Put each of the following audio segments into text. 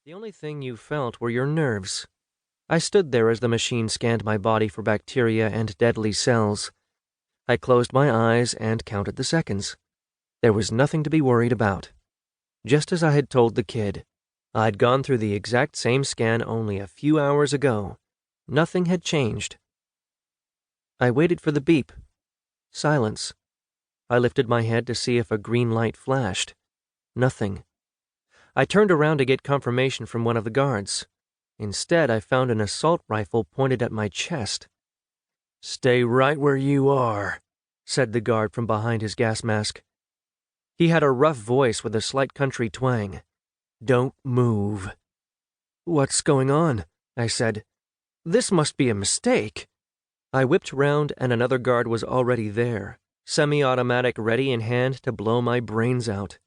The only thing you felt were your nerves. I stood there as the machine scanned my body for bacteria and deadly cells. I closed my eyes and counted the seconds. There was nothing to be worried about. Just as I had told the kid, I'd gone through the exact same scan only a few hours ago. Nothing had changed. I waited for the beep. Silence. I lifted my head to see if a green light flashed. Nothing. I turned around to get confirmation from one of the guards. Instead, I found an assault rifle pointed at my chest. "Stay right where you are," said the guard from behind his gas mask. He had a rough voice with a slight country twang. "Don't move." "What's going on?" I said. "This must be a mistake." I whipped round and another guard was already there, semi-automatic ready in hand to blow my brains out.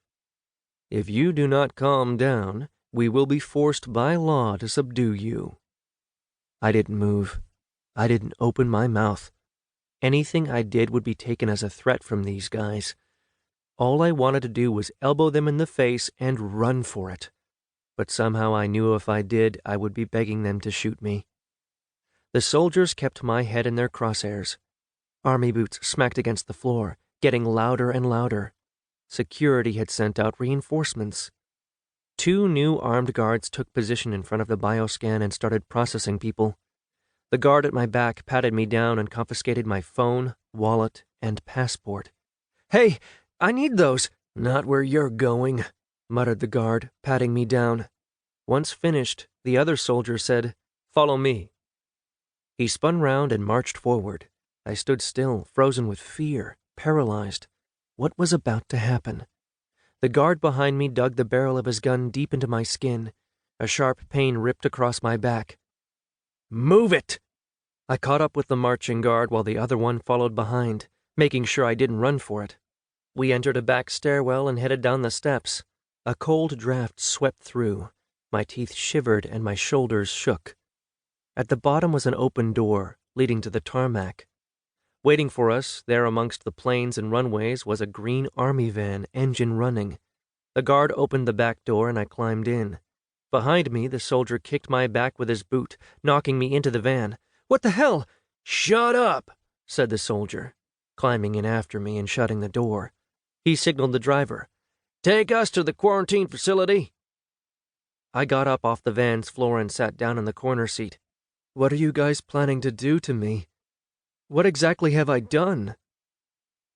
"If you do not calm down, we will be forced by law to subdue you." I didn't move. I didn't open my mouth. Anything I did would be taken as a threat from these guys. All I wanted to do was elbow them in the face and run for it. But somehow I knew if I did, I would be begging them to shoot me. The soldiers kept my head in their crosshairs. Army boots smacked against the floor, getting louder and louder. Security had sent out reinforcements. 2 new armed guards took position in front of the bioscan and started processing people. The guard at my back patted me down and confiscated my phone, wallet, and passport. "Hey, I need those." "Not where you're going," muttered the guard, patting me down. Once finished, the other soldier said, "Follow me." He spun round and marched forward. I stood still, frozen with fear, paralyzed. What was about to happen? The guard behind me dug the barrel of his gun deep into my skin. A sharp pain ripped across my back. "Move it!" I caught up with the marching guard while the other one followed behind, making sure I didn't run for it. We entered a back stairwell and headed down the steps. A cold draft swept through. My teeth shivered and my shoulders shook. At the bottom was an open door, leading to the tarmac. Waiting for us, there amongst the planes and runways, was a green army van, engine running. The guard opened the back door and I climbed in. Behind me, the soldier kicked my back with his boot, knocking me into the van. "What the hell?" "Shut up," said the soldier, climbing in after me and shutting the door. He signaled the driver. "Take us to the quarantine facility." I got up off the van's floor and sat down in the corner seat. "What are you guys planning to do to me? What exactly have I done?"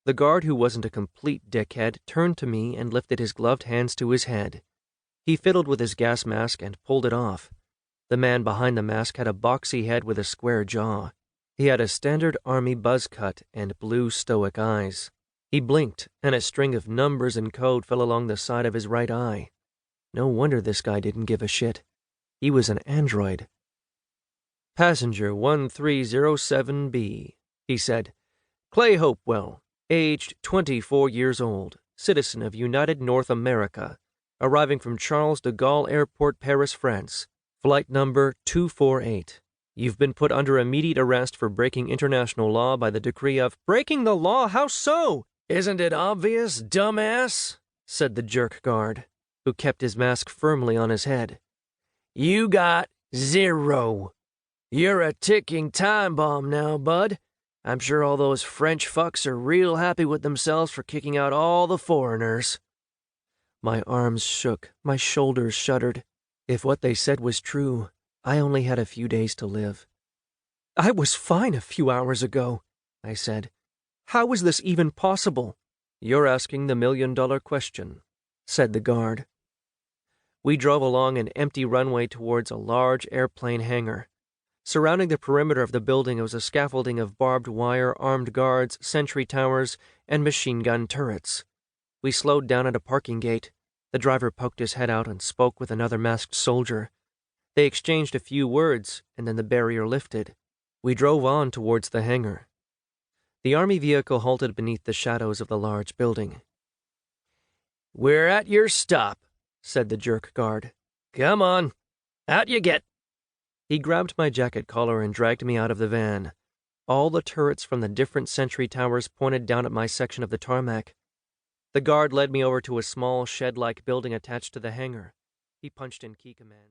The guard, who wasn't a complete dickhead, turned to me and lifted his gloved hands to his head. He fiddled with his gas mask and pulled it off. The man behind the mask had a boxy head with a square jaw. He had a standard army buzz cut and blue stoic eyes. He blinked, and a string of numbers and code fell along the side of his right eye. No wonder this guy didn't give a shit. He was an android. "Passenger 1307B, he said. "Clay Hopewell, aged 24 years old, citizen of United North America, arriving from Charles de Gaulle Airport, Paris, France. Flight number 248. You've been put under immediate arrest for breaking international law by the decree of—" "Breaking the law? How so?" "Isn't it obvious, dumbass?" said the jerk guard, who kept his mask firmly on his head. "You got 0. You're a ticking time bomb now, bud. I'm sure all those French fucks are real happy with themselves for kicking out all the foreigners." My arms shook, my shoulders shuddered. If what they said was true, I only had a few days to live. "I was fine a few hours ago," I said. "How was this even possible?" "You're asking the $1,000,000 question," said the guard. We drove along an empty runway towards a large airplane hangar. Surrounding the perimeter of the building was a scaffolding of barbed wire, armed guards, sentry towers, and machine gun turrets. We slowed down at a parking gate. The driver poked his head out and spoke with another masked soldier. They exchanged a few words, and then the barrier lifted. We drove on towards the hangar. The army vehicle halted beneath the shadows of the large building. "We're at your stop," said the jerk guard. "Come on, out you get." He grabbed my jacket collar and dragged me out of the van. All the turrets from the different sentry towers pointed down at my section of the tarmac. The guard led me over to a small shed-like building attached to the hangar. He He punched in key commands.